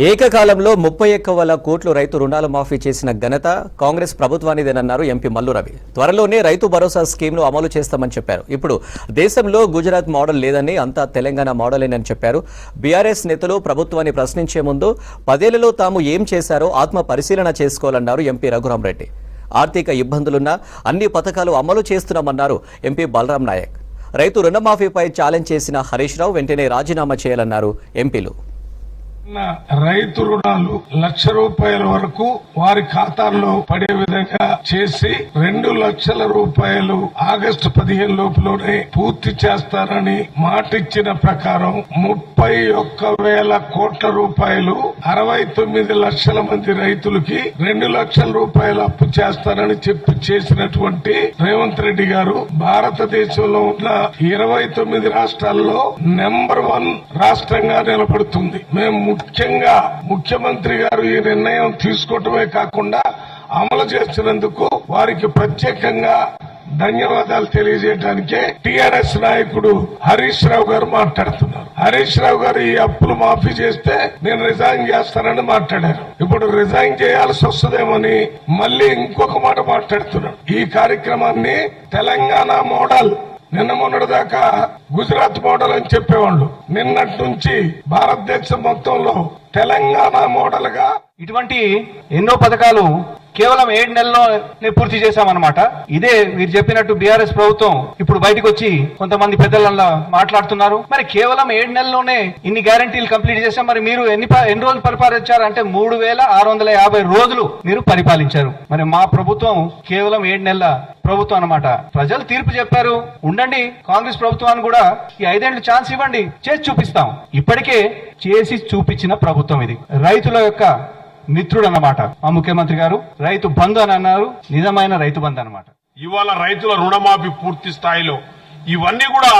ఏకకాలంలో 31,000 కోట్లు రైతు రుణాల మాఫీ చేసిన ఘనత కాంగ్రెస్ ప్రభుత్వానిదేనన్నారు ఎంపీ మల్లు రవి. త్వరలోనే రైతు భరోసా స్కీమ్ను అమలు చేస్తామని చెప్పారు. ఇప్పుడు దేశంలో గుజరాత్ మోడల్ లేదని అంతా తెలంగాణ మోడలేనని చెప్పారు. బీఆర్ఎస్ నేతలు ప్రభుత్వాన్ని ప్రశ్నించే ముందు 10 ఏళ్లలో తాము ఏం చేశారో ఆత్మ పరిశీలన చేసుకోవాలన్నారు ఎంపీ రఘురామరెడ్డి. ఆర్థిక ఇబ్బందులున్నా అన్ని పథకాలు అమలు చేస్తున్నామన్నారు ఎంపీ బలరాం నాయక్. రైతు రుణమాఫీపై ఛాలెంజ్ చేసిన హరీష్ రావు వెంటనే రాజీనామా చేయాలన్నారు ఎంపీలు. రైతు రుణాలు ₹1,00,000 వరకు వారి ఖాతాల్లో పడే విధంగా చేసి 2 లక్షల రూపాయలు ఆగస్టు 15 లోపులోనే పూర్తి చేస్తారని మాటిచ్చిన ప్రకారం 31,000 కోట్ల రూపాయలు 69 లక్షల మంది రైతులకి 2 లక్షల రూపాయలు అప్పు చేస్తారని చెప్పి చేసినటువంటి రేవంత్ రెడ్డి గారు భారతదేశంలో ఉన్న 29 రాష్ట్రాల్లో నెంబర్ 1 రాష్ట్రంగా నిలబడుతుంది. మేము ముఖ్యంగా ముఖ్యమంత్రి గారు ఈ నిర్ణయం తీసుకోవటమే కాకుండా అమలు చేస్తున్నందుకు వారికి ప్రత్యేకంగా ధన్యవాదాలు తెలియజేయడానికే టీఆర్ఎస్ నాయకుడు హరీష్ రావు గారు మాట్లాడుతున్నారు. హరీష్ రావు గారు ఈ అప్పులు మాఫీ చేస్తే నేను రిజైన్ చేస్తానని మాట్లాడారు. ఇప్పుడు రిజైన్ చేయాల్సి వస్తుందేమని మళ్ళీ ఇంకొక మాట మాట్లాడుతున్నాడు. ఈ కార్యక్రమాన్ని తెలంగాణ మోడల్ నిన్న మొన్నటి దాకా గుజరాత్ మోడల్ అని చెప్పేవాళ్ళు. నిన్నటి నుంచి భారతదేశం మొత్తంలో తెలంగాణ మోడల్ గా ఇటువంటి ఎన్నో పథకాలు కేవలం 7 నెలల్లోనే పూర్తి చేశామన్నమాట. ఇదే మీరు చెప్పినట్టు బీఆర్ఎస్ ప్రభుత్వం ఇప్పుడు బయటకు వచ్చి కొంతమంది పెద్దల మాట్లాడుతున్నారు. మరి కేవలం 7 నెలల్లోనే ఇన్ని గ్యారంటీలు కంప్లీట్ చేశాం. మరి మీరు ఎన్ని రోజులు పరిపాలించారు అంటే 3,650 రోజులు మీరు పరిపాలించారు. మరి మా ప్రభుత్వం కేవలం 7 నెలల ప్రభుత్వం అన్నమాట. ప్రజలు తీర్పు చెప్పారు. ఉండండి, కాంగ్రెస్ ప్రభుత్వాన్ని కూడా ఈ 5 ఏళ్లు ఛాన్స్ ఇవ్వండి, చేసి చూపిస్తాం. ఇప్పటికే చేసి చూపించిన ప్రభుత్వం ఇది. రైతుల యొక్క మిత్రుడు అన్నమాట మా ముఖ్యమంత్రి గారు. రైతు బంధు అని అన్నారు, నిజమైన రైతు బంధు అన్నమాట. ఇవాళ రైతుల రుణమాఫీ పూర్తి స్థాయిలో ఇవన్నీ కూడా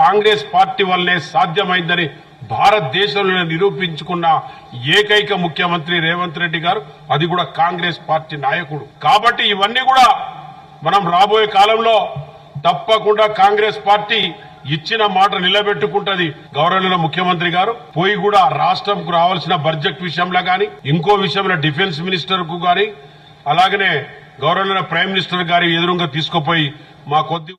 కాంగ్రెస్ పార్టీ వల్లే సాధ్యమైందని భారతదేశంలో నిరూపించుకున్న ఏకైక ముఖ్యమంత్రి రేవంత్ రెడ్డి గారు, అది కూడా కాంగ్రెస్ పార్టీ నాయకుడు. కాబట్టి ఇవన్నీ కూడా మనం రాబోయే కాలంలో తప్పకుండా కాంగ్రెస్ పార్టీ ఇచ్చిన మాట నిలబెట్టుకుంటది. గౌరవనీయ ముఖ్యమంత్రి గారు పోయి కూడా రాష్ట్రంకు రావాల్సిన బడ్జెట్ విషయంలో గాని, ఇంకో విషయంలో డిఫెన్స్ మినిస్టర్ కు గాని, అలాగనే గౌరవనీయ ప్రైమ్ మినిస్టర్ గారి ఎదురుగా తీసుకుపోయి మా కొద్ది